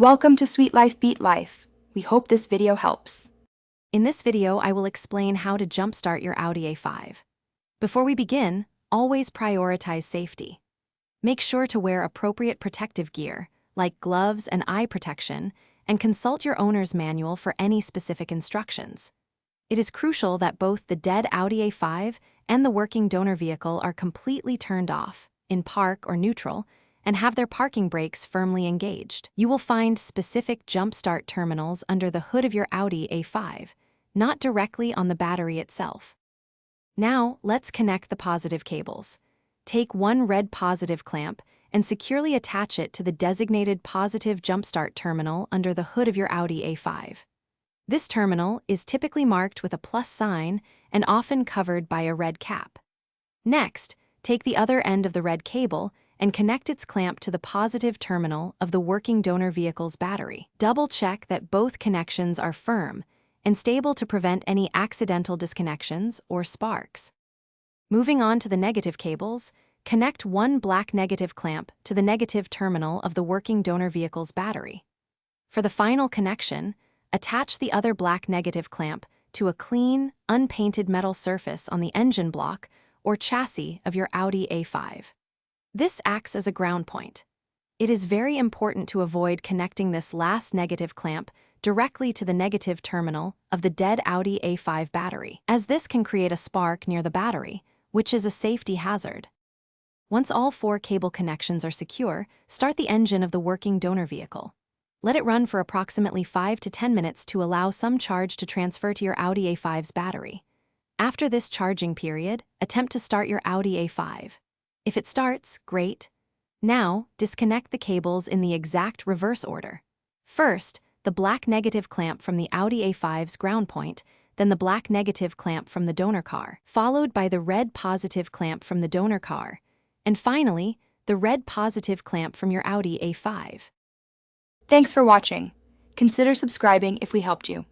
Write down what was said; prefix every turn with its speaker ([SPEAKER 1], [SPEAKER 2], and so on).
[SPEAKER 1] Welcome to Sweet Life Beat Life. We hope this video helps.
[SPEAKER 2] In this video, I will explain how to jumpstart your Audi A5. Before we begin, always prioritize safety. Make sure to wear appropriate protective gear, like gloves and eye protection, and consult your owner's manual for any specific instructions. It is crucial that both the dead Audi A5 and the working donor vehicle are completely turned off, in park or neutral, and have their parking brakes firmly engaged. You will find specific Jumpstart terminals under the hood of your Audi A5, not directly on the battery itself. Now, let's connect the positive cables. Take one red positive clamp and securely attach it to the designated positive Jumpstart terminal under the hood of your Audi A5. This terminal is typically marked with a plus sign and often covered by a red cap. Next, take the other end of the red cable and connect its clamp to the positive terminal of the working donor vehicle's battery. Double-check that both connections are firm and stable to prevent any accidental disconnections or sparks. Moving on to the negative cables, connect one black negative clamp to the negative terminal of the working donor vehicle's battery. For the final connection, attach the other black negative clamp to a clean, unpainted metal surface on the engine block or chassis of your Audi A5. This acts as a ground point. It is very important to avoid connecting this last negative clamp directly to the negative terminal of the dead Audi A5 battery, as this can create a spark near the battery, which is a safety hazard. Once all four cable connections are secure, start the engine of the working donor vehicle. Let it run for approximately 5 to 10 minutes to allow some charge to transfer to your Audi A5's battery. After this charging period, attempt to start your Audi A5. If it starts, great. Now, disconnect the cables in the exact reverse order. First, the black negative clamp from the Audi A5's ground point, then the black negative clamp from the donor car, followed by the red positive clamp from the donor car, and finally, the red positive clamp from your Audi A5.
[SPEAKER 1] Thanks for watching. Consider subscribing if we helped you.